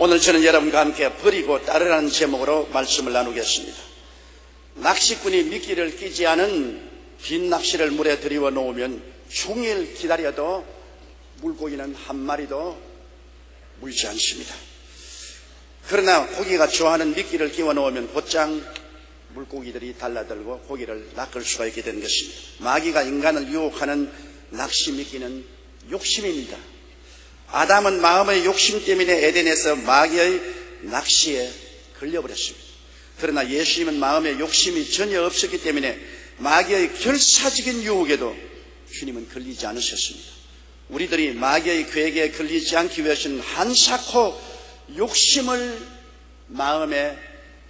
오늘 저는 여러분과 함께 버리고 따르라는 제목으로 말씀을 나누겠습니다. 낚시꾼이 미끼를 끼지 않은 빈 낚시를 물에 들이워 놓으면 종일 기다려도 물고기는 한 마리도 물지 않습니다. 그러나 고기가 좋아하는 미끼를 끼워 놓으면 곧장 물고기들이 달라들고 고기를 낚을 수가 있게 되는 것입니다. 마귀가 인간을 유혹하는 낚시 미끼는 욕심입니다. 아담은 마음의 욕심 때문에 에덴에서 마귀의 낚시에 걸려버렸습니다. 그러나 예수님은 마음의 욕심이 전혀 없었기 때문에 마귀의 결사적인 유혹에도 주님은 걸리지 않으셨습니다. 우리들이 마귀의 괴계에 걸리지 않기 위해서는 한사코 욕심을 마음에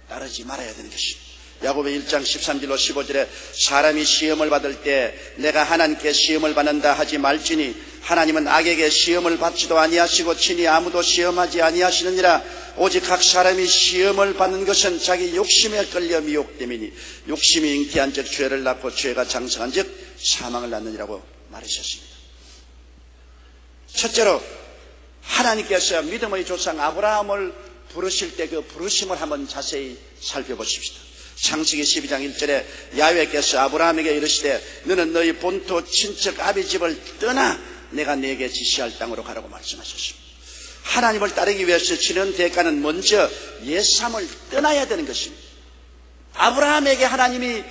따르지 말아야 되는 것입니다. 야고보 1장 13절로 15절에 사람이 시험을 받을 때 내가 하나님께 시험을 받는다 하지 말지니 하나님은 악에게 시험을 받지도 아니하시고 친히 아무도 시험하지 아니하시느니라. 오직 각 사람이 시험을 받는 것은 자기 욕심에 끌려 미혹됨이니 욕심이 잉태한 즉 죄를 낳고 죄가 장성한 즉 사망을 낳느니라고 말하셨습니다. 첫째로 하나님께서 믿음의 조상 아브라함을 부르실 때 그 부르심을 한번 자세히 살펴보십시다. 창세기 12장 1절에 야훼께서 아브라함에게 이르시되 너는 너희 본토 친척 아비 집을 떠나 내가 네게 지시할 땅으로 가라고 말씀하셨습니다. 하나님을 따르기 위해서 치는 대가는 먼저 옛삶을 떠나야 되는 것입니다. 아브라함에게 하나님이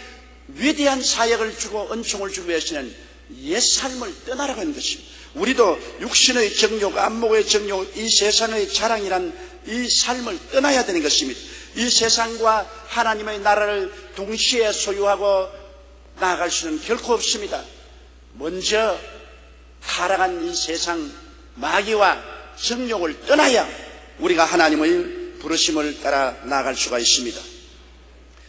위대한 사역을 주고 은총을 주기 위해서는 옛삶을 떠나라고 하는 것입니다. 우리도 육신의 정욕, 안목의 정욕, 이 세상의 자랑이란 이 삶을 떠나야 되는 것입니다. 이 세상과 하나님의 나라를 동시에 소유하고 나아갈 수는 결코 없습니다. 먼저 타락한 이 세상 마귀와 정욕을 떠나야 우리가 하나님의 부르심을 따라 나아갈 수가 있습니다.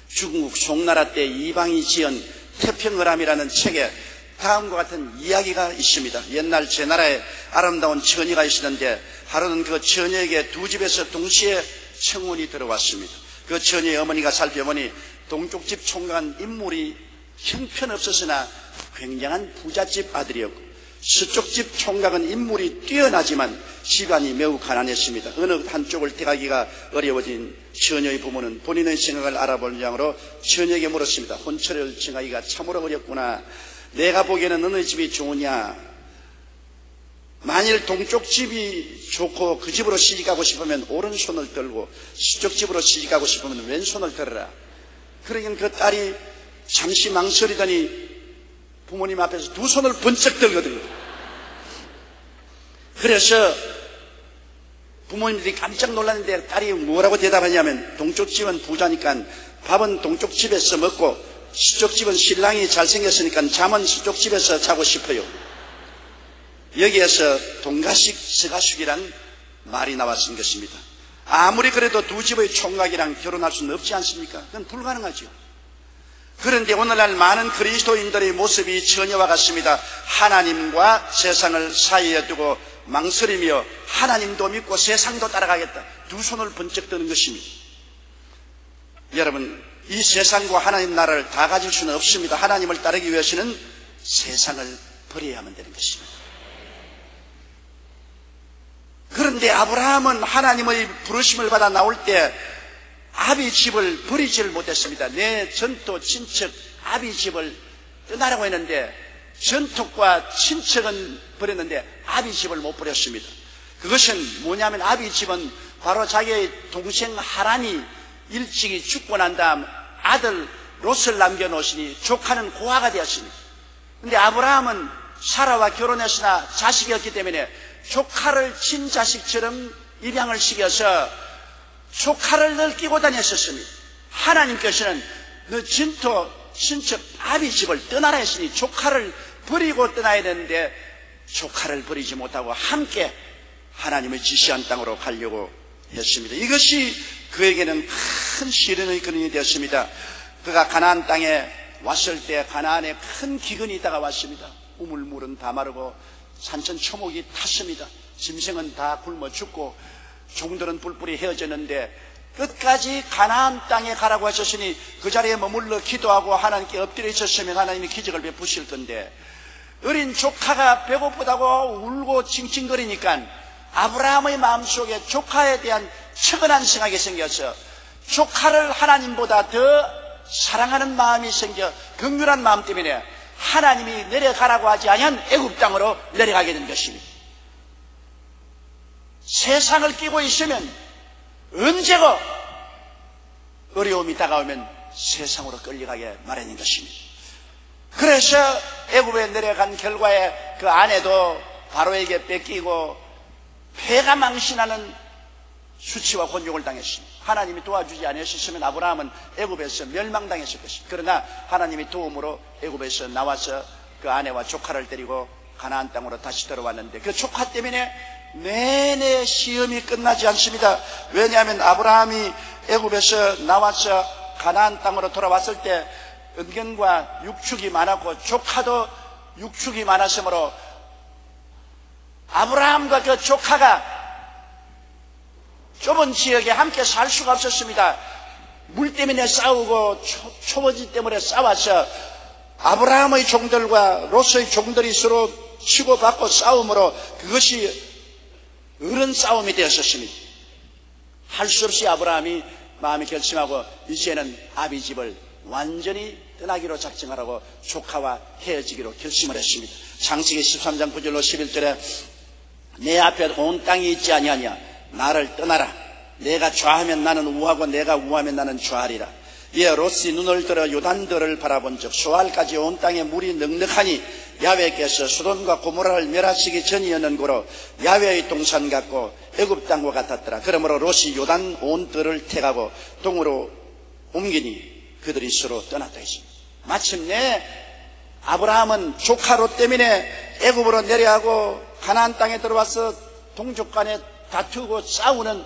중국 송나라 때 이방이 지은 태평어람이라는 책에 다음과 같은 이야기가 있습니다. 옛날 제 나라에 아름다운 처녀가 있었는데 하루는 그 처녀에게 두 집에서 동시에 청혼이 들어왔습니다. 그 처녀의 어머니가 살펴보니 동쪽 집 총각은 인물이 형편없었으나 굉장한 부잣집 아들이었고 서쪽 집 총각은 인물이 뛰어나지만 집안이 매우 가난했습니다. 어느 한쪽을 택하기가 어려워진 처녀의 부모는 본인의 생각을 알아볼 양으로 처녀에게 물었습니다. 혼처를 정하기가 참으로 어렵구나. 내가 보기에는 어느 집이 좋으냐? 만일 동쪽 집이 좋고 그 집으로 시집가고 싶으면 오른손을 들고 서쪽 집으로 시집가고 싶으면 왼손을 들어라. 그러긴 그 딸이 잠시 망설이더니 부모님 앞에서 두 손을 번쩍 들거든요. 그래서 부모님들이 깜짝 놀랐는데 딸이 뭐라고 대답하냐면 동쪽 집은 부자니까 밥은 동쪽 집에서 먹고 서쪽 집은 신랑이 잘생겼으니까 잠은 서쪽 집에서 자고 싶어요. 여기에서 동가식 서가숙이란 말이 나왔은 것입니다. 아무리 그래도 두 집의 총각이랑 결혼할 수는 없지 않습니까? 그건 불가능하죠. 그런데 오늘날 많은 그리스도인들의 모습이 처녀와 같습니다. 하나님과 세상을 사이에 두고 망설이며 하나님도 믿고 세상도 따라가겠다. 두 손을 번쩍 드는 것입니다. 여러분, 이 세상과 하나님 나라를 다 가질 수는 없습니다. 하나님을 따르기 위해서는 세상을 버려야만 되는 것입니다. 그런데 아브라함은 하나님의 부르심을 받아 나올 때 아비 집을 버리지를 못했습니다. 내 전토 친척 아비 집을 떠나라고 했는데 전토과 친척은 버렸는데 아비 집을 못 버렸습니다. 그것은 뭐냐면 아비 집은 바로 자기의 동생 하란이 일찍이 죽고 난 다음 아들 롯을 남겨놓으시니 조카는 고아가 되었습니다. 그런데 아브라함은 사라와 결혼했으나 자식이 없기 때문에 조카를 친자식처럼 입양을 시켜서 조카를 늘 끼고 다녔었습니다. 하나님께서는 너 진토 친척 아비 집을 떠나라 했으니 조카를 버리고 떠나야 되는데 조카를 버리지 못하고 함께 하나님의 지시한 땅으로 가려고 했습니다. 이것이 그에게는 큰 시련의 근원이 되었습니다. 그가 가나안 땅에 왔을 때 가나안에 큰 기근이 있다가 왔습니다. 우물물은 다 마르고 산천초목이 탔습니다. 짐승은 다 굶어 죽고 종들은 뿔뿔이 헤어졌는데 끝까지 가나안 땅에 가라고 하셨으니 그 자리에 머물러 기도하고 하나님께 엎드려 있었으면 하나님이 기적을 베푸실 건데 어린 조카가 배고프다고 울고 칭칭거리니까 아브라함의 마음속에 조카에 대한 측은한 생각이 생겨서 조카를 하나님보다 더 사랑하는 마음이 생겨 긍휼한 마음 때문에 하나님이 내려가라고 하지 아니한 애굽 땅으로 내려가게 된 것입니다. 세상을 끼고 있으면 언제고 어려움이 다가오면 세상으로 끌려가게 마련인 것입니다. 그래서 애굽에 내려간 결과에 그 아내도 바로에게 뺏기고 폐가 망신하는 수치와 곤욕을 당했습니다. 하나님이 도와주지 않으셨으면 아브라함은 애굽에서 멸망당했을 것입니다. 그러나 하나님이 도움으로 애굽에서 나와서 그 아내와 조카를 데리고 가나안 땅으로 다시 들어왔는데 그 조카 때문에 내내 시험이 끝나지 않습니다. 왜냐하면 아브라함이 애굽에서 나와서 가나안 땅으로 돌아왔을 때 은경과 육축이 많았고 조카도 육축이 많았으므로 아브라함과 그 조카가 좁은 지역에 함께 살 수가 없었습니다. 물 때문에 싸우고 초보지 때문에 싸워서 아브라함의 종들과 롯의 종들이 서로 치고받고 싸움으로 그것이 어른 싸움이 되었었습니다. 할 수 없이 아브라함이 마음이 결심하고 이제는 아비 집을 완전히 떠나기로 작정하라고 조카와 헤어지기로 결심을 했습니다. 창세기 13장 9절로 11절에 내 앞에 온 땅이 있지 아니하냐 나를 떠나라. 내가 좌하면 나는 우하고 내가 우하면 나는 좌하리라. 이에 롯이 눈을 들어 요단들을 바라본 적 소알까지 온 땅에 물이 넉넉하니 야훼께서 소돔과 고모라를 멸하시기 전이었는 고로 야훼의 동산 같고 애굽 땅과 같았더라. 그러므로 롯이 요단 온 들을 택하고 동으로 옮기니 그들이 서로 떠났다 했습니다. 마침내 아브라함은 조카 롯 때문에 애굽으로 내려가고 가나안 땅에 들어와서 동족 간에 다투고 싸우는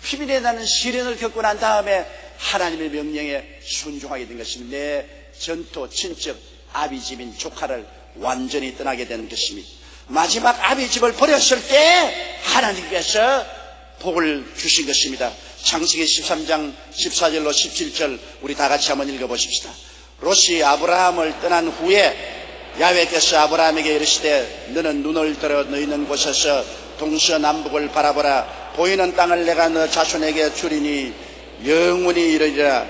피비린내 나는 시련을 겪고 난 다음에 하나님의 명령에 순종하게 된 것입니다. 내 전토 친척 아비집인 조카를 완전히 떠나게 되는 것입니다. 마지막 아비집을 버렸을 때 하나님께서 복을 주신 것입니다. 창세기 13장 14절로 17절 우리 다 같이 한번 읽어보십시다. 롯이 아브라함을 떠난 후에 야훼께서 아브라함에게 이르시되 너는 눈을 들어 너 있는 곳에서 동서남북을 바라보라. 보이는 땅을 내가 너 자손에게 주리니 영원히 이르리라.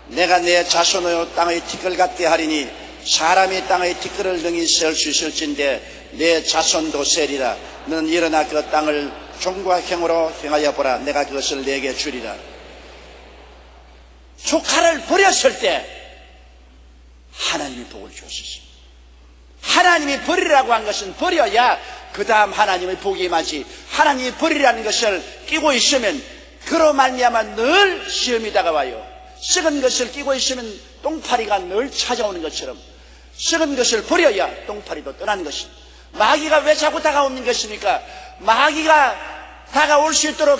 내가 내 자손의 땅의 티끌 같게 하리니 사람이 땅의 티끌을 능히 세울 수 있을진데 내 자손도 세리라. 너는 일어나 그 땅을 종과 행으로 행하여 보라. 내가 그것을 내게 주리라. 조카를 버렸을 때 하나님이 복을 주었습니다. 하나님이 버리라고 한 것은 버려야 그 다음 하나님의 복이 임하지. 하나님이 버리라는 것을 끼고 있으면 그로 말미암아 늘 시험이 다가와요. 썩은 것을 끼고 있으면 똥파리가 늘 찾아오는 것처럼 썩은 것을 버려야 똥파리도 떠나는 것입니다. 마귀가 왜 자꾸 다가오는 것입니까? 마귀가 다가올 수 있도록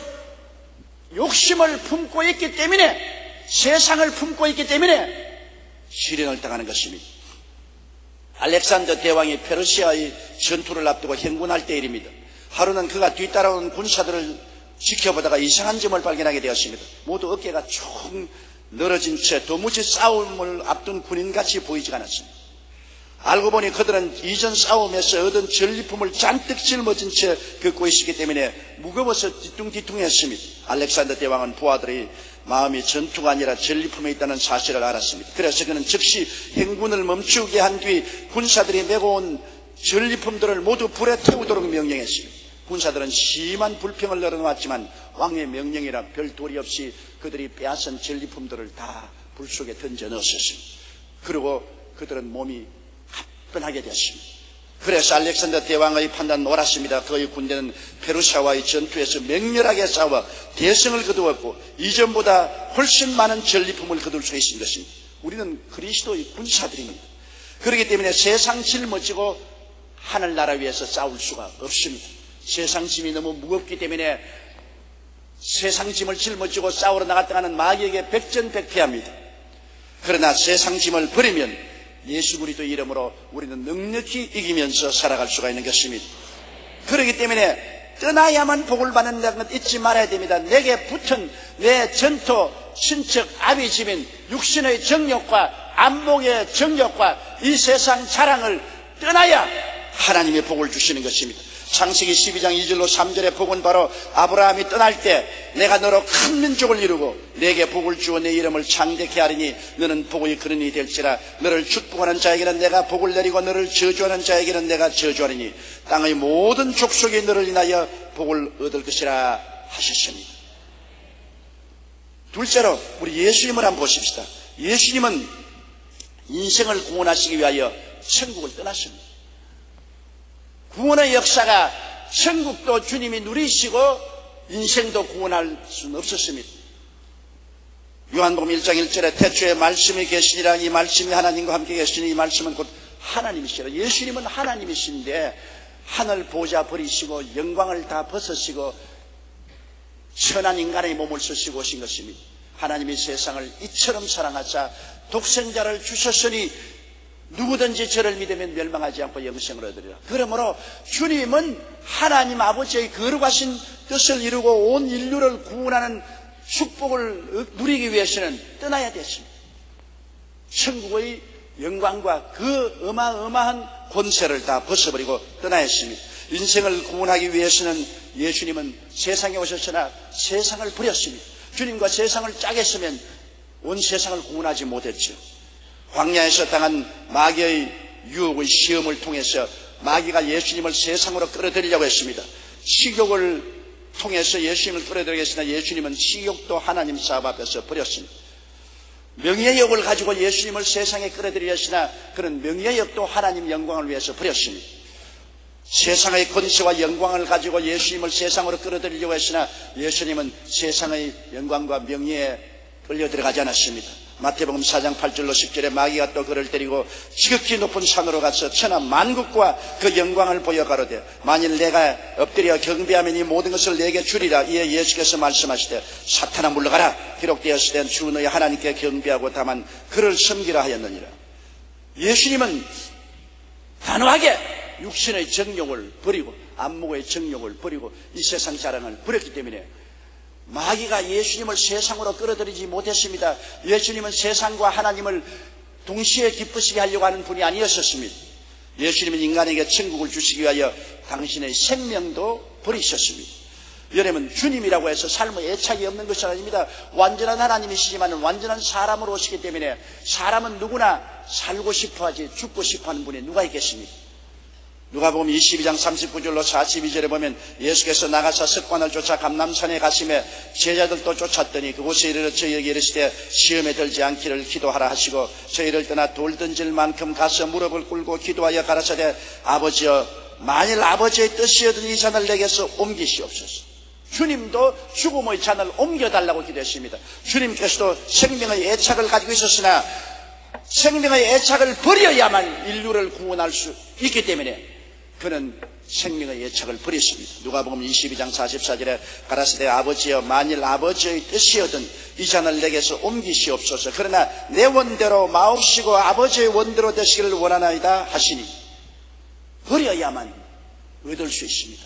욕심을 품고 있기 때문에, 세상을 품고 있기 때문에 시련을 당하는 것입니다. 알렉산더 대왕이 페르시아의 전투를 앞두고 행군할 때 일입니다. 하루는 그가 뒤따라오는 군사들을 지켜보다가 이상한 점을 발견하게 되었습니다. 모두 어깨가 쭉 늘어진 채 도무지 싸움을 앞둔 군인같이 보이지 않았습니다. 알고 보니 그들은 이전 싸움에서 얻은 전리품을 잔뜩 짊어진 채 걷고 있었기 때문에 무거워서 뒤뚱뒤뚱했습니다. 알렉산더 대왕은 부하들의 마음이 전투가 아니라 전리품에 있다는 사실을 알았습니다. 그래서 그는 즉시 행군을 멈추게 한 뒤 군사들이 메고 온 전리품들을 모두 불에 태우도록 명령했습니다. 군사들은 심한 불평을 늘어놓았지만 왕의 명령이라 별 도리 없이 그들이 빼앗은 전리품들을 다 불 속에 던져 넣었습니다. 그리고 그들은 몸이 가뿐하게 됐습니다. 그래서 알렉산더 대왕의 판단은 옳았습니다. 그의 군대는 페르시아와의 전투에서 맹렬하게 싸워 대승을 거두었고 이전보다 훨씬 많은 전리품을 거둘 수 있는 것입니다. 우리는 그리스도의 군사들입니다. 그렇기 때문에 세상 짊어지고 하늘나라 위에서 싸울 수가 없습니다. 세상 짐이 너무 무겁기 때문에 세상 짐을 짊어지고 싸우러 나갔다가는 마귀에게 백전백패합니다. 그러나 세상 짐을 버리면 예수 그리스도 이름으로 우리는 넉넉히 이기면서 살아갈 수가 있는 것입니다. 그렇기 때문에 떠나야만 복을 받는다는 것 잊지 말아야 됩니다. 내게 붙은 내 전토 친척 아비집인 육신의 정욕과 안목의 정욕과 이 세상 자랑을 떠나야 하나님의 복을 주시는 것입니다. 창세기 12장 2절로 3절의 복은 바로 아브라함이 떠날 때 내가 너로 큰 민족을 이루고 내게 복을 주어 내 이름을 창대케 하리니 너는 복의 근원이 될지라. 너를 축복하는 자에게는 내가 복을 내리고 너를 저주하는 자에게는 내가 저주하리니 땅의 모든 족속이 너를 인하여 복을 얻을 것이라 하셨습니다. 둘째로 우리 예수님을 한번 보십시다. 예수님은 인생을 구원하시기 위하여 천국을 떠났습니다. 구원의 역사가 천국도 주님이 누리시고 인생도 구원할 수는 없었습니다. 요한복음 1장 1절에 태초에 말씀이 계시니라. 이 말씀이 하나님과 함께 계시니 이 말씀은 곧 하나님이시라. 예수님은 하나님이신데 하늘 보좌 버리시고 영광을 다 벗으시고 천한 인간의 몸을 쓰시고 오신 것입니다. 하나님이 세상을 이처럼 사랑하사 독생자를 주셨으니 누구든지 저를 믿으면 멸망하지 않고 영생을 얻으리라. 그러므로 주님은 하나님 아버지의 거룩하신 뜻을 이루고 온 인류를 구원하는 축복을 누리기 위해서는 떠나야 됐습니다. 천국의 영광과 그 어마어마한 권세를 다 벗어버리고 떠나야 했습니다. 인생을 구원하기 위해서는 예수님은 세상에 오셨으나 세상을 버렸습니다. 주님과 세상을 짜겠으면 온 세상을 구원하지 못했죠. 광야에서 당한 마귀의 유혹의 시험을 통해서 마귀가 예수님을 세상으로 끌어들이려고 했습니다. 식욕을 통해서 예수님을 끌어들이겠으나 예수님은 식욕도 하나님 사업 앞에서 버렸습니다. 명예욕을 가지고 예수님을 세상에 끌어들이었으나 그런 명예욕도 하나님 영광을 위해서 버렸습니다. 세상의 권세와 영광을 가지고 예수님을 세상으로 끌어들이려고 했으나 예수님은 세상의 영광과 명예에 끌려 들어가지 않았습니다. 마태복음 4장 8절로 10절에 마귀가 또 그를 데리고 지극히 높은 산으로 가서 천하 만국과 그 영광을 보여 가로되 만일 내가 엎드려 경배하면 이 모든 것을 내게 주리라. 이에 예수께서 말씀하시되 사탄아 물러가라. 기록되었을 땐 주 너희 하나님께 경배하고 다만 그를 섬기라 하였느니라. 예수님은 단호하게 육신의 정욕을 버리고 안목의 정욕을 버리고 이 세상 자랑을 버렸기 때문에 마귀가 예수님을 세상으로 끌어들이지 못했습니다. 예수님은 세상과 하나님을 동시에 기쁘시게 하려고 하는 분이 아니었습니다. 예수님은 인간에게 천국을 주시기 위하여 당신의 생명도 버리셨습니다. 여러분, 주님이라고 해서 삶에 애착이 없는 것이 아닙니다. 완전한 하나님이시지만 완전한 사람으로 오시기 때문에 사람은 누구나 살고 싶어하지 죽고 싶어하는 분이 누가 있겠습니까? 누가복음 22장 39절로 42절에 보면 예수께서 나가사 습관을 쫓아 감람산에 가시매 제자들도 쫓았더니 그곳에 이르러 저희에게 이르시되 시험에 들지 않기를 기도하라 하시고 저희를 떠나 돌 던질 만큼 가서 무릎을 꿇고 기도하여 가라사대 아버지여 만일 아버지의 뜻이여든 이 잔을 내게서 옮기시옵소서. 주님도 죽음의 잔을 옮겨달라고 기도했습니다. 주님께서도 생명의 애착을 가지고 있었으나 생명의 애착을 버려야만 인류를 구원할 수 있기 때문에 그는 생명의 애착을 버렸습니다. 누가복음 22장 44절에 가라사대 아버지여 만일 아버지의 뜻이여든 이 잔을 내게서 옮기시옵소서. 그러나 내 원대로 마옵시고 아버지의 원대로 되시기를 원하나이다 하시니 버려야만 얻을 수 있습니다.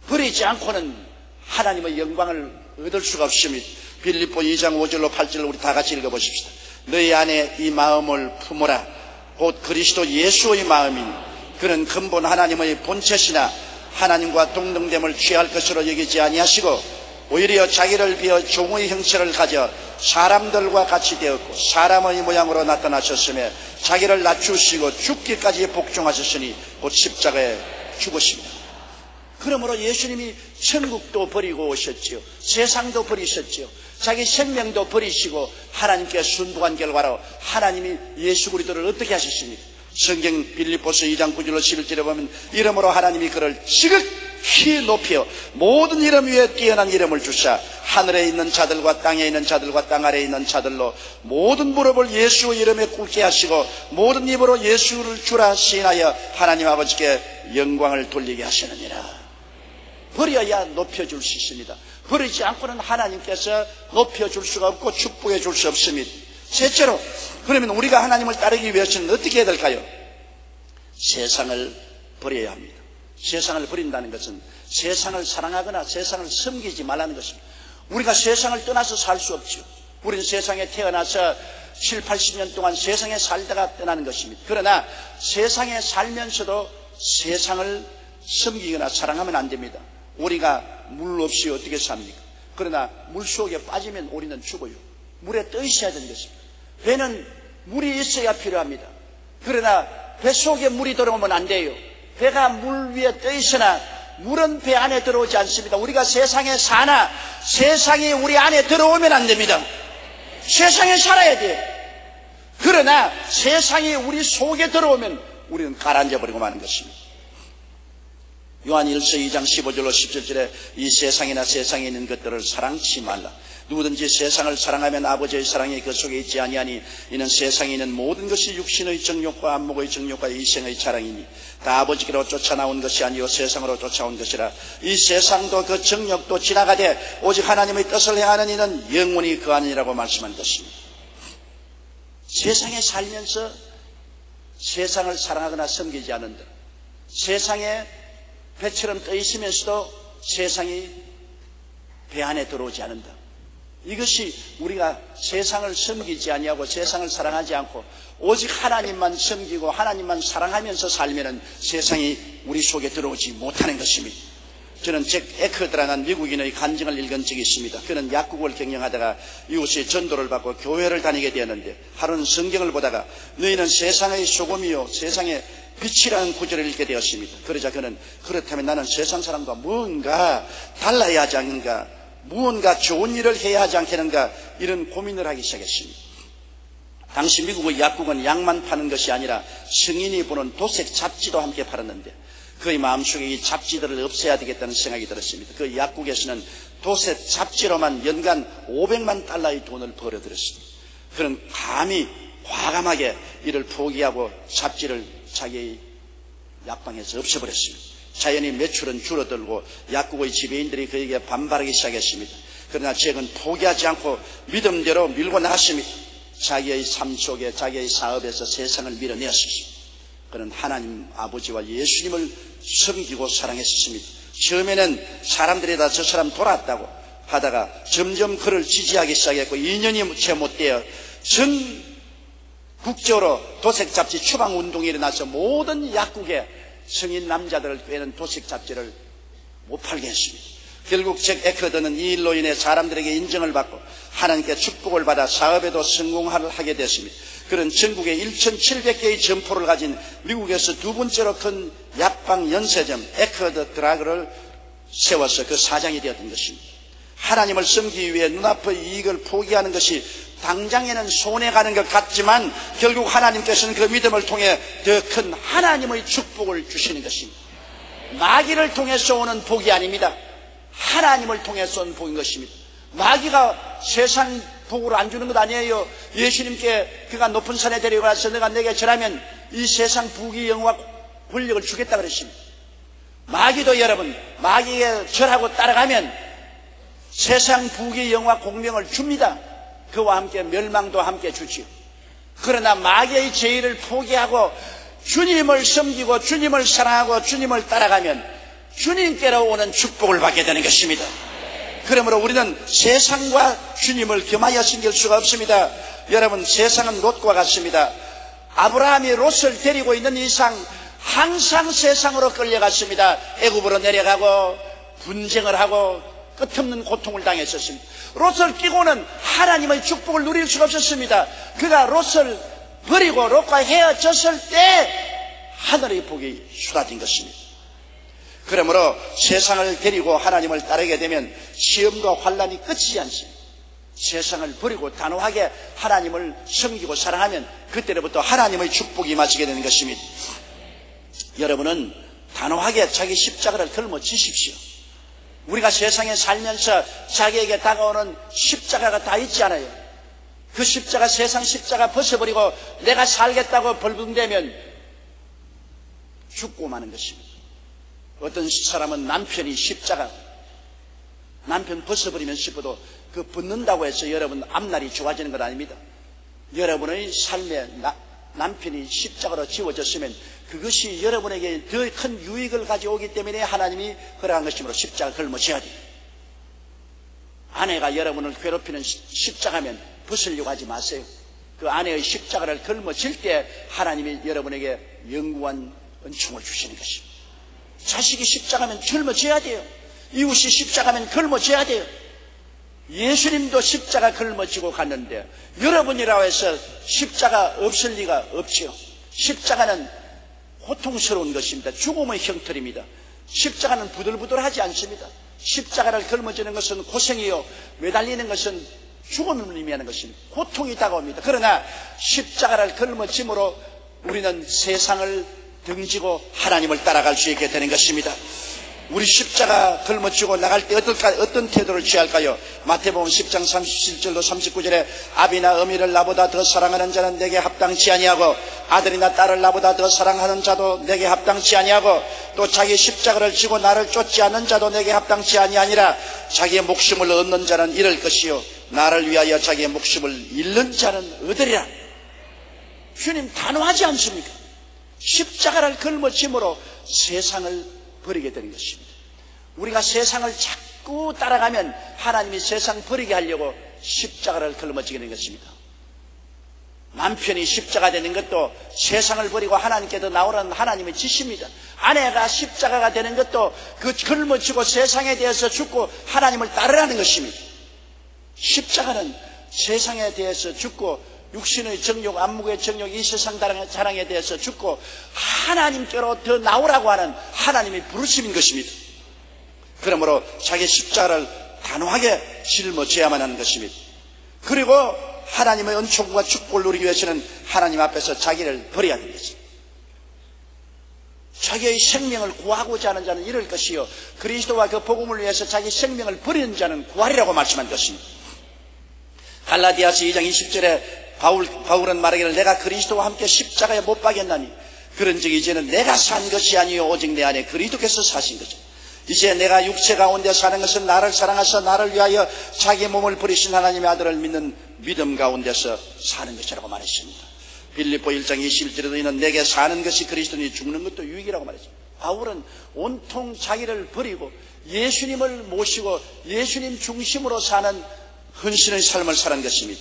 버리지 않고는 하나님의 영광을 얻을 수가 없습니다. 빌립보 2장 5절로 8절을 우리 다 같이 읽어보십시다. 너희 안에 이 마음을 품어라. 곧 그리스도 예수의 마음이니 그는 근본 하나님의 본체시나 하나님과 동등됨을 취할 것으로 여기지 아니하시고 오히려 자기를 비어 종의 형체를 가져 사람들과 같이 되었고 사람의 모양으로 나타나셨으며 자기를 낮추시고 죽기까지 복종하셨으니 곧 십자가에 죽으십니다. 그러므로 예수님이 천국도 버리고 오셨지요. 세상도 버리셨지요. 자기 생명도 버리시고 하나님께 순복한 결과로 하나님이 예수 그리스도를 어떻게 하셨습니까? 성경 빌립보서 2장 9절로 11절에 보면 이름으로 하나님이 그를 지극히 높여 모든 이름 위에 뛰어난 이름을 주사 하늘에 있는 자들과 땅에 있는 자들과 땅 아래에 있는 자들로 모든 무릎을 예수의 이름에 꿇게 하시고 모든 입으로 예수를 주라 시인하여 하나님 아버지께 영광을 돌리게 하시느니라. 버려야 높여줄 수 있습니다. 버리지 않고는 하나님께서 높여줄 수가 없고 축복해 줄 수 없습니다. 셋째로, 그러면 우리가 하나님을 따르기 위해서는 어떻게 해야 될까요? 세상을 버려야 합니다. 세상을 버린다는 것은 세상을 사랑하거나 세상을 섬기지 말라는 것입니다. 우리가 세상을 떠나서 살 수 없죠. 우리는 세상에 태어나서 7, 80년 동안 세상에 살다가 떠나는 것입니다. 그러나 세상에 살면서도 세상을 섬기거나 사랑하면 안 됩니다. 오리가 물 없이 어떻게 삽니까? 그러나 물 속에 빠지면 오리는 죽어요. 물에 떠 있어야 되는 것입니다. 배는 물이 있어야 필요합니다. 그러나 배 속에 물이 들어오면 안 돼요. 배가 물 위에 떠 있으나 물은 배 안에 들어오지 않습니다. 우리가 세상에 사나 세상이 우리 안에 들어오면 안 됩니다. 세상에 살아야 돼요. 그러나 세상이 우리 속에 들어오면 우리는 가라앉아 버리고 마는 것입니다. 요한 1서 2장 15절로 17절에 이 세상이나 세상에 있는 것들을 사랑치 말라. 누구든지 세상을 사랑하면 아버지의 사랑이 그 속에 있지 아니하니 이는 세상에 있는 모든 것이 육신의 정욕과 안목의 정욕과 이생의 자랑이니 다 아버지께로 쫓아나온 것이 아니요 세상으로 쫓아온 것이라. 이 세상도 그 정욕도 지나가되 오직 하나님의 뜻을 행하는 이는 영원히 거하느니라고 말씀한 것입니다. 세상에 살면서 세상을 사랑하거나 섬기지 않는다. 세상에 배처럼 떠 있으면서도 세상이 배 안에 들어오지 않는다. 이것이 우리가 세상을 섬기지 아니하고 세상을 사랑하지 않고 오직 하나님만 섬기고 하나님만 사랑하면서 살면은 세상이 우리 속에 들어오지 못하는 것입니다. 저는 잭 에커드라는 미국인의 간증을 읽은 적이 있습니다. 그는 약국을 경영하다가 이웃에 전도를 받고 교회를 다니게 되었는데 하루는 성경을 보다가 너희는 세상의 소금이요 세상의 빛이라는 구절을 읽게 되었습니다. 그러자 그는 그렇다면 나는 세상 사람과 뭔가 달라야 하지 않는가, 무언가 좋은 일을 해야 하지 않겠는가, 이런 고민을 하기 시작했습니다. 당시 미국의 약국은 약만 파는 것이 아니라 성인이 보는 도색 잡지도 함께 팔았는데 그의 마음속에 이 잡지들을 없애야 되겠다는 생각이 들었습니다. 그 약국에서는 도색 잡지로만 연간 500만 달러의 돈을 벌어들였습니다. 그는 감히 과감하게 이를 포기하고 잡지를 자기의 약방에서 없애버렸습니다. 자연히 매출은 줄어들고 약국의 지배인들이 그에게 반발하기 시작했습니다. 그러나 잭은 포기하지 않고 믿음대로 밀고 나갔습니다. 자기의 삶 속에 자기의 사업에서 세상을 밀어내었습니다. 그는 하나님 아버지와 예수님을 섬기고 사랑했습니다. 처음에는 사람들이 다 저 사람 돌았다고 하다가 점점 그를 지지하기 시작했고 2년이 채 못되어 전국적으로 도색 잡지 추방 운동이 일어나서 모든 약국에 성인 남자들을 꿰는 도색 잡지를 못 팔게 했습니다. 결국 잭 에커드는 이 일로 인해 사람들에게 인정을 받고 하나님께 축복을 받아 사업에도 성공하게 됐습니다. 그는 전국에 1,700개의 점포를 가진 미국에서 두 번째로 큰 약방 연세점 에커드 드라그를 세워서 그 사장이 되었던 것입니다. 하나님을 섬기기 위해 눈앞의 이익을 포기하는 것이 당장에는 손해가는 것 같지만 결국 하나님께서는 그 믿음을 통해 더 큰 하나님의 축복을 주시는 것입니다. 마귀를 통해서 오는 복이 아닙니다. 하나님을 통해서 온 복인 것입니다. 마귀가 세상 복을 안 주는 것 아니에요. 예수님께 그가 높은 산에 데려가서 내가 내게 절하면 이 세상 부귀 영화 권력을 주겠다 그랬습니다. 마귀도 여러분 마귀에 절하고 따라가면 세상 부귀 영화 공명을 줍니다. 그와 함께 멸망도 함께 주지요. 그러나 마귀의 제의를 포기하고 주님을 섬기고 주님을 사랑하고 주님을 따라가면 주님께로 오는 축복을 받게 되는 것입니다. 그러므로 우리는 세상과 주님을 겸하여 섬길 수가 없습니다. 여러분 세상은 롯과 같습니다. 아브라함이 롯을 데리고 있는 이상 항상 세상으로 끌려갔습니다. 애굽으로 내려가고 분쟁을 하고 끝없는 고통을 당했었습니다. 롯을 끼고는 하나님의 축복을 누릴 수가 없었습니다. 그가 롯을 버리고 롯과 헤어졌을 때 하늘의 복이 쏟아진 것입니다. 그러므로 세상을 데리고 하나님을 따르게 되면 시험과 환난이 끝이지 않습니다. 세상을 버리고 단호하게 하나님을 섬기고 사랑하면 그때로부터 하나님의 축복이 임하시게 되는 것입니다. 여러분은 단호하게 자기 십자가를 걸머지십시오. 우리가 세상에 살면서 자기에게 다가오는 십자가가 다 있지 않아요. 그 십자가 세상 십자가 벗어버리고 내가 살겠다고 벌금되면 죽고 마는 것입니다. 어떤 사람은 남편이 십자가 남편 벗어버리면 싶어도 그 벗는다고 해서 여러분 앞날이 좋아지는 것 아닙니다. 여러분의 삶에 남편이 십자가로 지워졌으면 그것이 여러분에게 더 큰 유익을 가져오기 때문에 하나님이 허락한 것이므로 십자가 걸머져야 돼요. 아내가 여러분을 괴롭히는 십자가면 벗으려고 하지 마세요. 그 아내의 십자가를 걸머질 때 하나님이 여러분에게 영구한 은총을 주시는 것입니다. 자식이 십자가면 짊어져야 돼요. 이웃이 십자가면 짊어져야 돼요. 예수님도 십자가 짊어지고 갔는데 여러분이라고 해서 십자가 없을 리가 없지요. 십자가는 고통스러운 것입니다. 죽음의 형틀입니다. 십자가는 부들부들하지 않습니다. 십자가를 짊어지는 것은 고생이요, 매달리는 것은 죽음을 의미하는 것입니다. 고통이 다가옵니다. 그러나 십자가를 짊어짐으로 우리는 세상을 등지고 하나님을 따라갈 수 있게 되는 것입니다. 우리 십자가 짊어지고 나갈 때 어떤 태도를 취할까요? 마태복음 10장 37절로 39절에 아비나 어미를 나보다 더 사랑하는 자는 내게 합당치 아니하고 아들이나 딸을 나보다 더 사랑하는 자도 내게 합당치 아니하고 또 자기 십자가를 지고 나를 쫓지 않는 자도 내게 합당치 아니하니라. 자기의 목숨을 얻는 자는 잃을 것이요 나를 위하여 자기의 목숨을 잃는 자는 얻으리라. 주님 단호하지 않습니까? 십자가를 짊어짐으로 세상을 버리게 되는 것입니다. 우리가 세상을 자꾸 따라가면 하나님이 세상 버리게 하려고 십자가를 짊어지게 되는 것입니다. 남편이 십자가 되는 것도 세상을 버리고 하나님께 더 나오라는 하나님의 지시입니다. 아내가 십자가가 되는 것도 그 짊어지고 세상에 대해서 죽고 하나님을 따르라는 것입니다. 십자가는 세상에 대해서 죽고 육신의 정욕, 안목의 정욕, 이 세상 자랑에 대해서 죽고 하나님께로 더 나오라고 하는 하나님의 부르심인 것입니다. 그러므로 자기 십자가를 단호하게 짊어져야만 하는 것입니다. 그리고 하나님의 은총과 축복을 누리기 위해서는 하나님 앞에서 자기를 버려야 되는 것입니다. 자기의 생명을 구하고자 하는 자는 잃을 것이요 그리스도와 그 복음을 위해서 자기 생명을 버리는 자는 구하리라고 말씀한 것입니다. 갈라디아서 2장 20절에 바울은 말하기를 내가 그리스도와 함께 십자가에 못 박였나니 그런즉 이제는 내가 산 것이 아니요 오직 내 안에 그리스도께서 사신 거죠. 이제 내가 육체 가운데 사는 것은 나를 사랑하사 나를 위하여 자기 몸을 버리신 하나님의 아들을 믿는 믿음 가운데서 사는 것이라고 말했습니다. 빌립보 1장 21절에도 이는 내게 사는 것이 그리스도니 죽는 것도 유익이라고 말했습니다. 바울은 온통 자기를 버리고 예수님을 모시고 예수님 중심으로 사는 헌신의 삶을 살은 것입니다.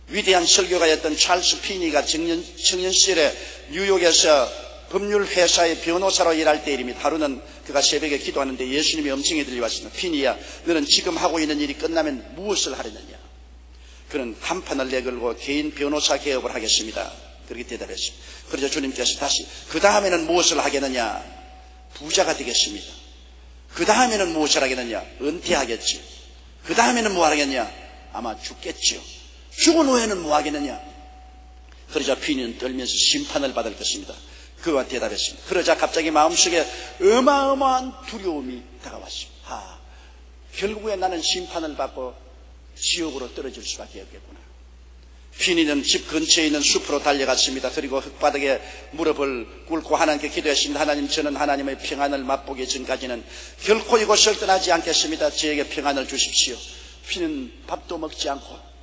위대한 설교가였던 찰스 피니가 청년 시절에 뉴욕에서 법률회사의 변호사로 일할 때 일입니다. 하루는 그가 새벽에 기도하는데 예수님이 음성이 들려왔습니다. 피니야, 너는 지금 하고 있는 일이 끝나면 무엇을 하려느냐? 그는 한판을 내걸고 개인 변호사 개업을 하겠습니다. 그렇게 대답했습니다. 그래서 주님께서 다시 그 다음에는 무엇을 하겠느냐? 부자가 되겠습니다. 그 다음에는 무엇을 하겠느냐? 은퇴하겠지. 그 다음에는 뭐 하겠냐? 아마 죽겠지요. 죽은 후에는 뭐 하겠느냐? 그러자 피니는 떨면서 심판을 받을 것입니다. 그와 대답했습니다. 그러자 갑자기 마음속에 어마어마한 두려움이 다가왔습니다. 결국에 나는 심판을 받고 지옥으로 떨어질 수밖에 없겠구나. 피니는 집 근처에 있는 숲으로 달려갔습니다. 그리고 흙바닥에 무릎을 꿇고 하나님께 기도했습니다. 하나님, 저는 하나님의 평안을 맛보기 전까지는 결코 이곳을 떠나지 않겠습니다. 저에게 평안을 주십시오. 피는 밥도 먹지 않고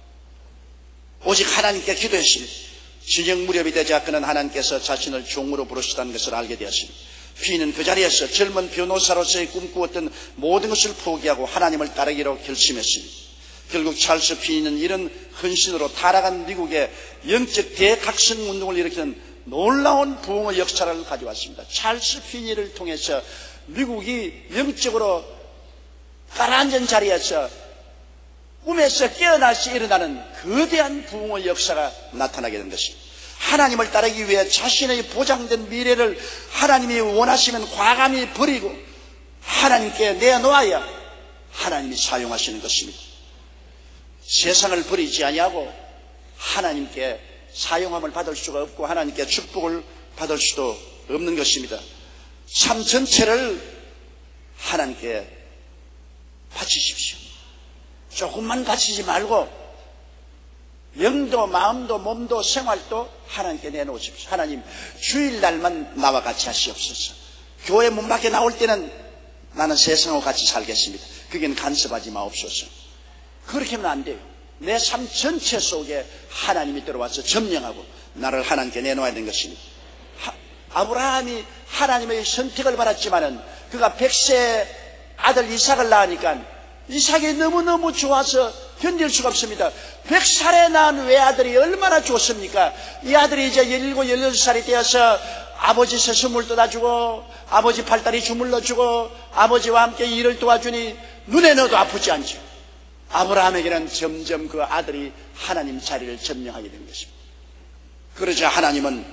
오직 하나님께 기도했습니다. 저녁 무렵이 되자 그는 하나님께서 자신을 종으로 부르시다는 것을 알게 되었습니다. 피는 그 자리에서 젊은 변호사로서의 꿈꾸었던 모든 것을 포기하고 하나님을 따르기로 결심했습니다. 결국 찰스 피니는 이런 헌신으로 타락한 미국의 영적 대각성 운동을 일으키는 놀라운 부흥의 역사를 가져왔습니다. 찰스 피니를 통해서 미국이 영적으로 가라앉은 자리에서 꿈에서 깨어나서 일어나는 거대한 부흥의 역사가 나타나게 된 것입니다. 하나님을 따르기 위해 자신의 보장된 미래를 하나님이 원하시면 과감히 버리고 하나님께 내놓아야 하나님이 사용하시는 것입니다. 세상을 버리지 아니하고 하나님께 사용함을 받을 수가 없고 하나님께 축복을 받을 수도 없는 것입니다. 삶 전체를 하나님께 바치십시오. 조금만 바치지 말고 영도 마음도 몸도 생활도 하나님께 내놓으십시오. 하나님, 주일날만 나와 같이 하시옵소서. 교회 문 밖에 나올 때는 나는 세상하고 같이 살겠습니다. 그게는 간섭하지 마옵소서. 그렇게 하면 안 돼요. 내 삶 전체 속에 하나님이 들어와서 점령하고 나를 하나님께 내놓아야 되는 것입니다. 아브라함이 하나님의 선택을 받았지만은 그가 100세 아들 이삭을 낳으니까 이삭이 너무너무 좋아서 견딜 수가 없습니다. 100살에 낳은 외아들이 얼마나 좋습니까? 이 아들이 이제 17, 18살이 되어서 아버지 세수물 떠다주고 아버지 팔다리 주물러주고 아버지와 함께 일을 도와주니 눈에 넣어도 아프지 않죠. 아브라함에게는 점점 그 아들이 하나님 자리를 점령하게 된 것입니다. 그러자 하나님은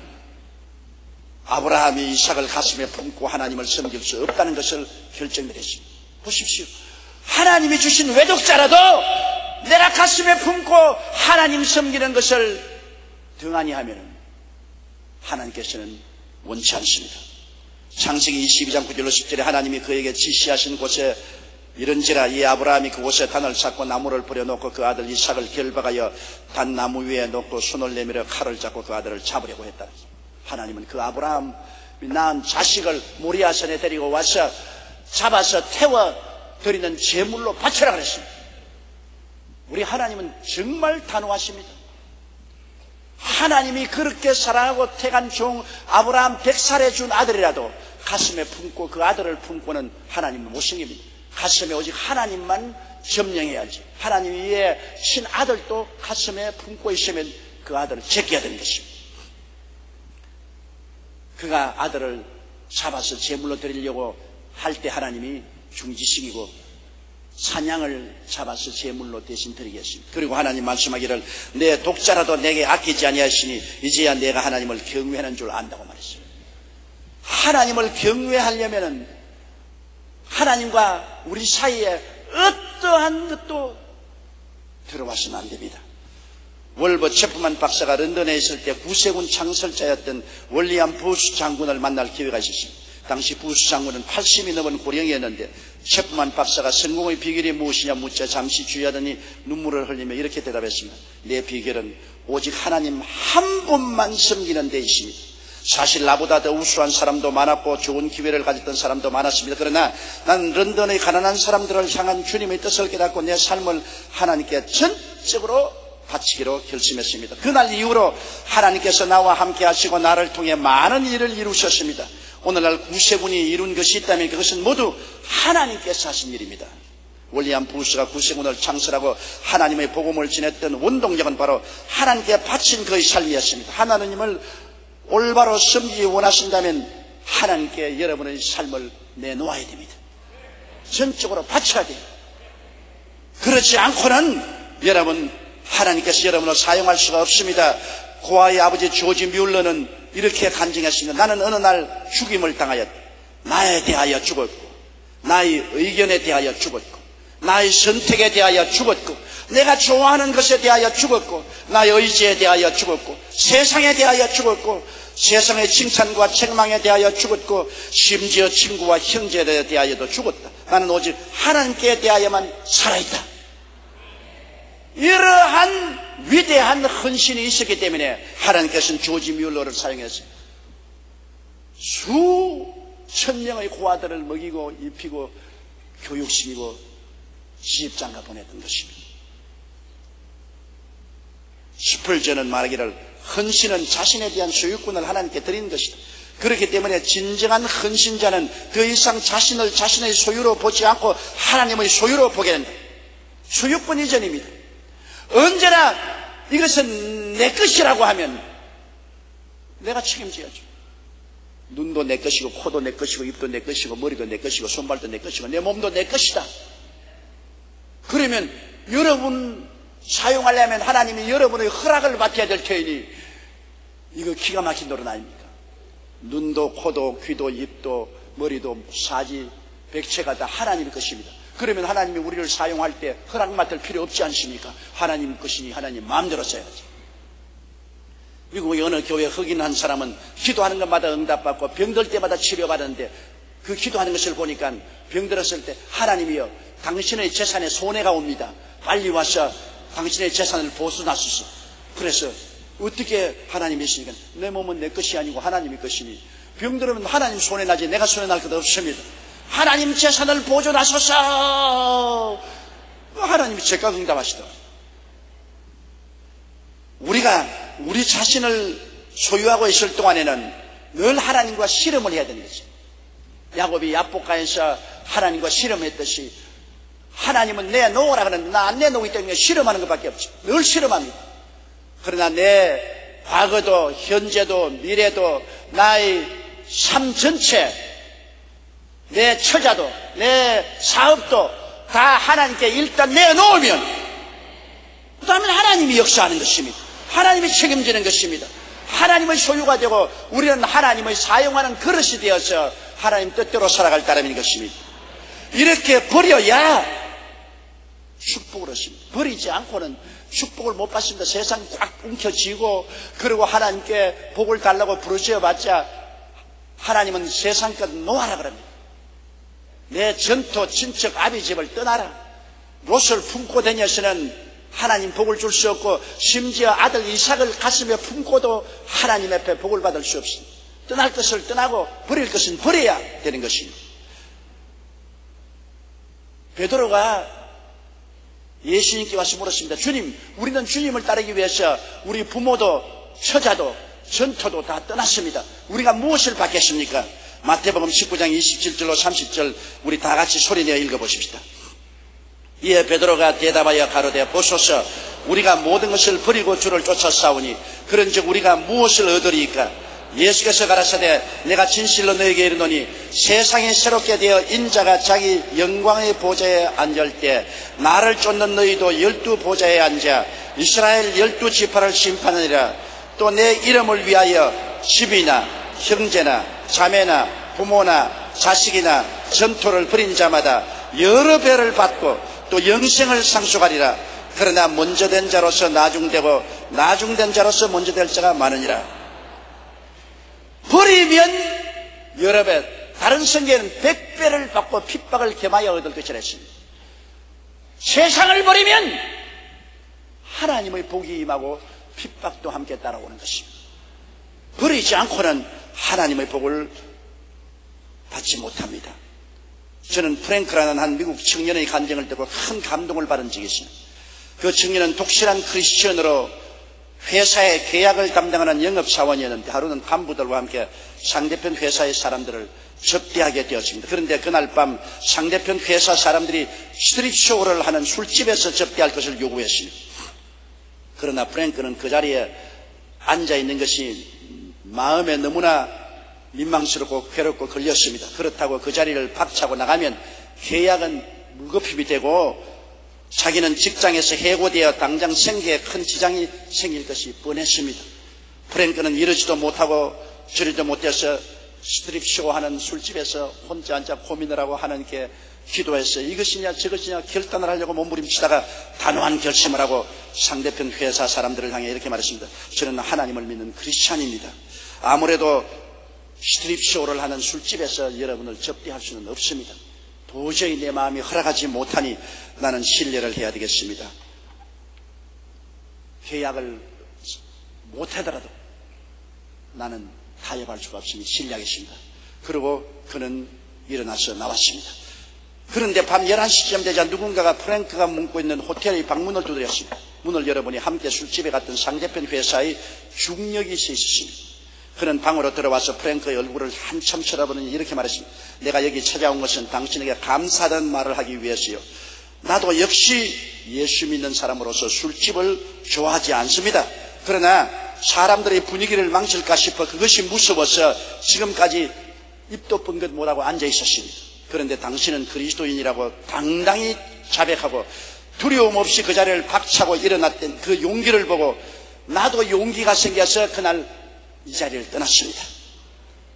아브라함이 이삭을 가슴에 품고 하나님을 섬길 수 없다는 것을 결정내렸습니다. 보십시오. 하나님이 주신 외독자라도 내가 가슴에 품고 하나님 섬기는 것을 등한히 하면 하나님께서는 원치 않습니다. 창세기 22장 9절로 10절에 하나님이 그에게 지시하신 곳에 이른지라 이 아브라함이 그곳에 단을 쌓고 나무를 뿌려놓고 그 아들 이삭을 결박하여 단나무 위에 놓고 손을 내밀어 칼을 잡고 그 아들을 잡으려고 했다. 하나님은 그 아브라함이 낳은 자식을 모리아산에 데리고 와서 잡아서 태워 드리는 제물로 바쳐라 그랬습니다. 우리 하나님은 정말 단호하십니다. 하나님이 그렇게 사랑하고 택한 종 아브라함 100살에 준 아들이라도 가슴에 품고 그 아들을 품고는 하나님은 못 섬깁니다. 가슴에 오직 하나님만 점령해야지. 하나님 위에 친아들도 가슴에 품고 있으면 그 아들을 제껴야 되는 것입니다. 그가 아들을 잡아서 제물로 드리려고 할 때 하나님이 중지시키고 사냥을 잡아서 제물로 대신 드리겠습니다. 그리고 하나님 말씀하기를 내 독자라도 내게 아끼지 아니하시니 이제야 내가 하나님을 경외하는 줄 안다고 말했어요. 하나님을 경외하려면은 하나님과 우리 사이에 어떠한 것도 들어와서는 안 됩니다. 월버 체프만 박사가 런던에 있을 때 구세군 창설자였던 월리엄 부스 장군을 만날 기회가 있었습니다. 당시 부스 장군은 80이 넘은 고령이었는데 체프만 박사가 성공의 비결이 무엇이냐 묻자 잠시 주의하더니 눈물을 흘리며 이렇게 대답했습니다. 내 비결은 오직 하나님 한 분만 섬기는 데 있습니다. 사실 나보다 더 우수한 사람도 많았고 좋은 기회를 가졌던 사람도 많았습니다. 그러나 난 런던의 가난한 사람들을 향한 주님의 뜻을 깨닫고 내 삶을 하나님께 전적으로 바치기로 결심했습니다. 그날 이후로 하나님께서 나와 함께 하시고 나를 통해 많은 일을 이루셨습니다. 오늘날 구세군이 이룬 것이 있다면 그것은 모두 하나님께서 하신 일입니다. 월리엄 부스가 구세군을 창설하고 하나님의 복음을 전했던 원동력은 바로 하나님께 바친 그의 삶이었습니다. 하나님을 올바로 섬기기 원하신다면 하나님께 여러분의 삶을 내놓아야 됩니다. 전적으로 바쳐야 돼요. 그렇지 않고는 여러분 하나님께서 여러분을 사용할 수가 없습니다. 고아의 아버지 조지 뮬러는 이렇게 간증했습니다. 나는 어느 날 죽임을 당하였다. 나에 대하여 죽었고 나의 의견에 대하여 죽었고 나의 선택에 대하여 죽었고 내가 좋아하는 것에 대하여 죽었고 나의 의지에 대하여 죽었고 세상에 대하여 죽었고 세상의 칭찬과 책망에 대하여 죽었고 심지어 친구와 형제에 대하여도 죽었다. 나는 오직 하나님께 대하여만 살아있다. 이러한 위대한 헌신이 있었기 때문에 하나님께서는 조지 뮬러를 사용해서 수천 명의 고아들을 먹이고 입히고 교육시키고 시집장가 보냈던 것입니다. 스펄전은 말하기를 헌신은 자신에 대한 소유권을 하나님께 드리는 것이다. 그렇기 때문에 진정한 헌신자는 더 이상 자신을 자신의 소유로 보지 않고 하나님의 소유로 보게 된다. 소유권 이전입니다. 언제나 이것은 내 것이라고 하면 내가 책임져야죠. 눈도 내 것이고 코도 내 것이고 입도 내 것이고 머리도 내 것이고 손발도 내 것이고 내 몸도 내 것이다. 그러면 여러분 사용하려면 하나님이 여러분의 허락을 받아야 될 테니 이거 기가 막힌 노릇 아닙니까? 눈도 코도 귀도 입도 머리도 사지 백체가 다 하나님의 것입니다. 그러면 하나님이 우리를 사용할 때 허락 맡을 필요 없지 않습니까? 하나님 것이니 하나님 마음대로 써야지. 미국의 어느 교회 흑인 한 사람은 기도하는 것마다 응답받고 병들 때마다 치료받았는데 그 기도하는 것을 보니까 병들었을 때 하나님이여 당신의 재산에 손해가 옵니다. 빨리 와서 당신의 재산을 보수하소서. 그래서 어떻게 하나님이 있으니까 내 몸은 내 것이 아니고 하나님의 것이니 병들으면 하나님 손해나지 내가 손해날 것 없습니다. 하나님 재산을 보존하소서. 하나님이 즉각 응답하시더라고요. 우리가 우리 자신을 소유하고 있을 동안에는 늘 하나님과 씨름을 해야 되는 거죠. 야곱이 야복가에서 하나님과 씨름했듯이 하나님은 내놓으라 그러는데 나 안 내놓기 때문에 씨름하는 것밖에 없죠. 늘 씨름합니다. 그러나 내 과거도 현재도 미래도 나의 삶 전체, 내 처자도 내 사업도 다 하나님께 일단 내놓으면 그 다음에 하나님이 역사하는 것입니다. 하나님이 책임지는 것입니다. 하나님의 소유가 되고 우리는 하나님의 사용하는 그릇이 되어서 하나님 뜻대로 살아갈 따름인 것입니다. 이렇게 버려야 축복을 얻습니다. 버리지 않고는 축복을 못 받습니다. 세상이 꽉 움켜쥐고 그리고 하나님께 복을 달라고 부르짖어봤자 하나님은 세상 것 놓아라 그럽니다. 내 전토 친척 아비 집을 떠나라. 롯을 품고 다녀서는 하나님 복을 줄 수 없고 심지어 아들 이삭을 가슴에 품고도 하나님 앞에 복을 받을 수 없습니다. 떠날 것을 떠나고 버릴 것은 버려야 되는 것입니다. 베드로가 예수님께 와서 물었습니다. 주님, 우리는 주님을 따르기 위해서 우리 부모도 처자도 전토도 다 떠났습니다. 우리가 무엇을 받겠습니까? 마태복음 19장 27절로 30절 우리 다 같이 소리내어 읽어보십시다. 이에 베드로가 대답하여 가로되 보소서 우리가 모든 것을 버리고 주를 쫓아 싸우니 그런즉 우리가 무엇을 얻으리이까? 예수께서 가라사대 내가 진실로 너에게 이르노니 세상이 새롭게 되어 인자가 자기 영광의 보좌에 앉을 때 나를 쫓는 너희도 12보좌에 앉아 이스라엘 12지파를 심판하니라. 또 내 이름을 위하여 집이나 형제나 자매나 부모나 자식이나 전토를 벌인 자마다 여러 배를 받고 또 영생을 상속하리라. 그러나 먼저 된 자로서 나중되고 나중된 자로서 먼저 될 자가 많으니라. 버리면 여러 배, 다른 성경에는 100배를 받고 핍박을 겸하여 얻을 것이라 했습니다. 세상을 버리면 하나님의 복이 임하고 핍박도 함께 따라오는 것입니다. 버리지 않고는 하나님의 복을 받지 못합니다. 저는 프랭크라는 한 미국 청년의 간증을 듣고 큰 감동을 받은 적이 있습니다. 그 청년은 독실한 크리스천으로 회사의 계약을 담당하는 영업사원이었는데 하루는 간부들과 함께 상대편 회사의 사람들을 접대하게 되었습니다. 그런데 그날 밤 상대편 회사 사람들이 스트립쇼를 하는 술집에서 접대할 것을 요구했습니다. 그러나 프랭크는 그 자리에 앉아있는 것이 마음에 너무나 민망스럽고 괴롭고 걸렸습니다. 그렇다고 그 자리를 박차고 나가면 계약은 물거품이 되고 자기는 직장에서 해고되어 당장 생계에 큰 지장이 생길 것이 뻔했습니다. 프랭크는 이러지도 못하고 저리도 못해서 스트립쇼 하는 술집에서 혼자 앉아 고민을 하고 하나님께 기도했어요. 이것이냐 저것이냐 결단을 하려고 몸부림치다가 단호한 결심을 하고 상대편 회사 사람들을 향해 이렇게 말했습니다. 저는 하나님을 믿는 크리스찬입니다. 아무래도 스트립쇼를 하는 술집에서 여러분을 접대할 수는 없습니다. 도저히 내 마음이 허락하지 못하니 나는 신뢰를 해야 되겠습니다. 계약을 못하더라도 나는 타협할 수가 없으니 신뢰하겠습니다. 그리고 그는 일어나서 나왔습니다. 그런데 밤 11시쯤 되자 누군가가 프랭크가 묵고 있는 호텔의 방문을 두드렸습니다. 문을 열어보니 함께 술집에 갔던 상대편 회사의 중력이 서 있었습니다. 그는 방으로 들어와서 프랭크의 얼굴을 한참 쳐다보더니 이렇게 말했습니다. 내가 여기 찾아온 것은 당신에게 감사하다는 말을 하기 위해서요. 나도 역시 예수 믿는 사람으로서 술집을 좋아하지 않습니다. 그러나 사람들의 분위기를 망칠까 싶어 그것이 무서워서 지금까지 입도 뻥긋 못하고 앉아 있었습니다. 그런데 당신은 그리스도인이라고 당당히 자백하고 두려움 없이 그 자리를 박차고 일어났던 그 용기를 보고 나도 용기가 생겨서 그날 이 자리를 떠났습니다.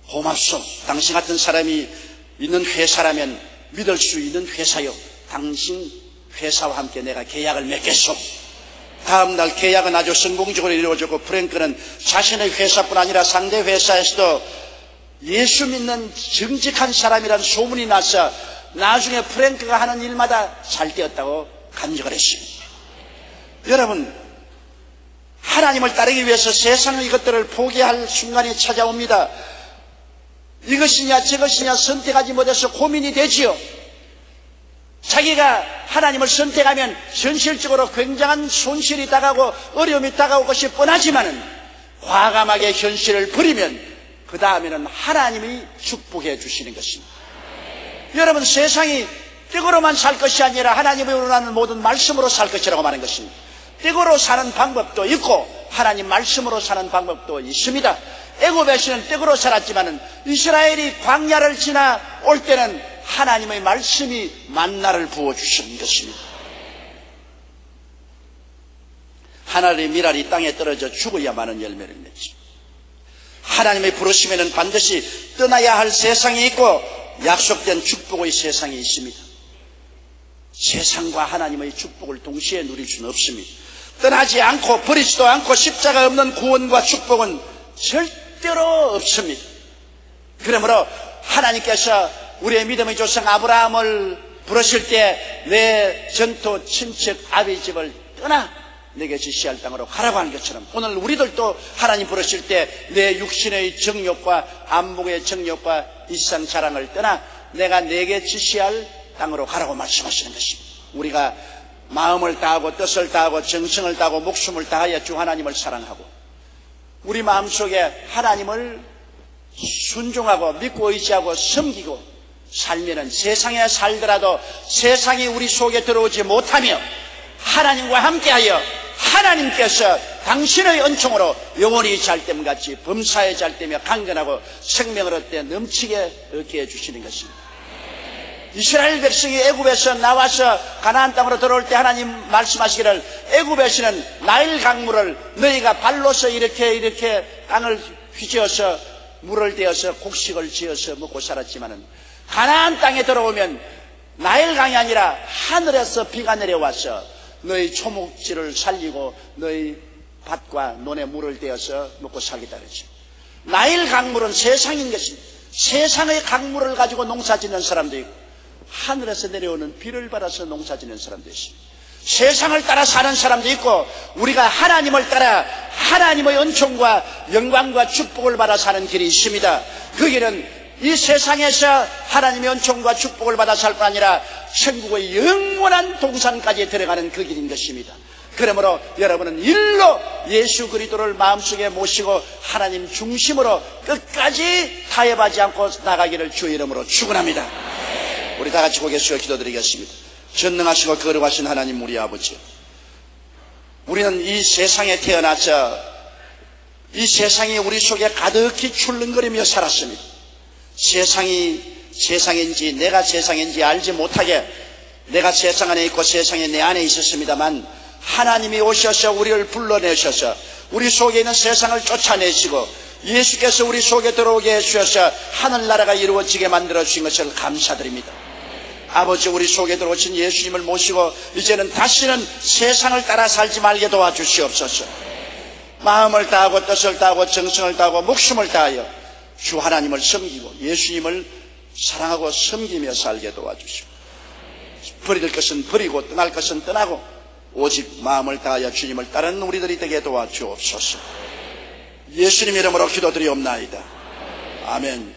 고맙소. 당신 같은 사람이 있는 회사라면 믿을 수 있는 회사요. 당신 회사와 함께 내가 계약을 맺겠소. 다음날 계약은 아주 성공적으로 이루어졌고 프랭크는 자신의 회사뿐 아니라 상대 회사에서도 예수 믿는 정직한 사람이란 소문이 나서 나중에 프랭크가 하는 일마다 잘 되었다고 간증을 했습니다. 여러분, 하나님을 따르기 위해서 세상의 이것들을 포기할 순간이 찾아옵니다. 이것이냐 저것이냐 선택하지 못해서 고민이 되지요. 자기가 하나님을 선택하면 현실적으로 굉장한 손실이 다가오고 어려움이 다가올 것이 뻔하지만은 과감하게 현실을 버리면 그 다음에는 하나님이 축복해 주시는 것입니다. 여러분, 세상이 뜻으로만 살 것이 아니라 하나님의 원하는 모든 말씀으로 살 것이라고 말하는 것입니다. 뜻으로 사는 방법도 있고 하나님 말씀으로 사는 방법도 있습니다. 애굽의 신은 떡으로 살았지만은 이스라엘이 광야를 지나 올 때는 하나님의 말씀이 만나를 부어주시는 것입니다. 하늘의 미랄이 땅에 떨어져 죽어야만은 열매를 맺지. 하나님의 부르심에는 반드시 떠나야 할 세상이 있고 약속된 축복의 세상이 있습니다. 세상과 하나님의 축복을 동시에 누릴 수는 없습니다. 떠나지 않고 버리지도 않고 십자가 없는 구원과 축복은 절대로 없습니다. 그러므로 하나님께서 우리의 믿음의 조상 아브라함을 부르실 때 내 전토 친척 아비 집을 떠나 내게 지시할 땅으로 가라고 하는 것처럼 오늘 우리들도 하나님 부르실 때 내 육신의 정욕과 안목의 정욕과 이상 자랑을 떠나 내가 내게 지시할 땅으로 가라고 말씀하시는 것입니다. 우리가 마음을 다하고 뜻을 다하고 정성을 다하고 목숨을 다하여 주 하나님을 사랑하고 우리 마음속에 하나님을 순종하고 믿고 의지하고 섬기고 살면은 세상에 살더라도 세상이 우리 속에 들어오지 못하며 하나님과 함께하여 하나님께서 당신의 은총으로 영원히 잘됨같이 범사에 잘되며 강건하고 생명을 얻되 넘치게 얻게 해주시는 것입니다. 이스라엘 백성이 애굽에서 나와서 가나안 땅으로 들어올 때 하나님 말씀하시기를 애굽에서는 나일 강물을 너희가 발로서 이렇게 땅을 휘저어서 물을 대어서 곡식을 지어서 먹고 살았지만은 가나안 땅에 들어오면 나일 강이 아니라 하늘에서 비가 내려와서 너희 초목지를 살리고 너희 밭과 논에 물을 대어서 먹고 살겠다 그러죠. 나일 강물은 세상인 것입니다. 세상의 강물을 가지고 농사 짓는 사람도 있고 하늘에서 내려오는 비를 받아서 농사 짓는 사람도 있습니다. 세상을 따라 사는 사람도 있고 우리가 하나님을 따라 하나님의 은총과 영광과 축복을 받아 사는 길이 있습니다. 그 길은 이 세상에서 하나님의 은총과 축복을 받아 살 뿐 아니라 천국의 영원한 동산까지 들어가는 그 길인 것입니다. 그러므로 여러분은 일로 예수 그리스도를 마음속에 모시고 하나님 중심으로 끝까지 타협하지 않고 나가기를 주의 이름으로 축원합니다. 우리 다 같이 고개 숙여 기도드리겠습니다. 전능하시고 거룩하신 하나님 우리 아버지, 우리는 이 세상에 태어나서 이 세상이 우리 속에 가득히 출렁거리며 살았습니다. 세상이 세상인지 내가 세상인지 알지 못하게 내가 세상 안에 있고 세상이 내 안에 있었습니다만 하나님이 오셔서 우리를 불러내셔서 우리 속에 있는 세상을 쫓아내시고 예수께서 우리 속에 들어오게 해주셔서 하늘나라가 이루어지게 만들어주신 것을 감사드립니다. 아버지, 우리 속에 들어오신 예수님을 모시고 이제는 다시는 세상을 따라 살지 말게 도와주시옵소서. 마음을 다하고 뜻을 다하고 정성을 다하고 목숨을 다하여 주 하나님을 섬기고 예수님을 사랑하고 섬기며 살게 도와주시고 버릴 것은 버리고 떠날 것은 떠나고 오직 마음을 다하여 주님을 따르는 우리들이 되게 도와주옵소서. 예수님 이름으로 기도드리옵나이다. 아멘.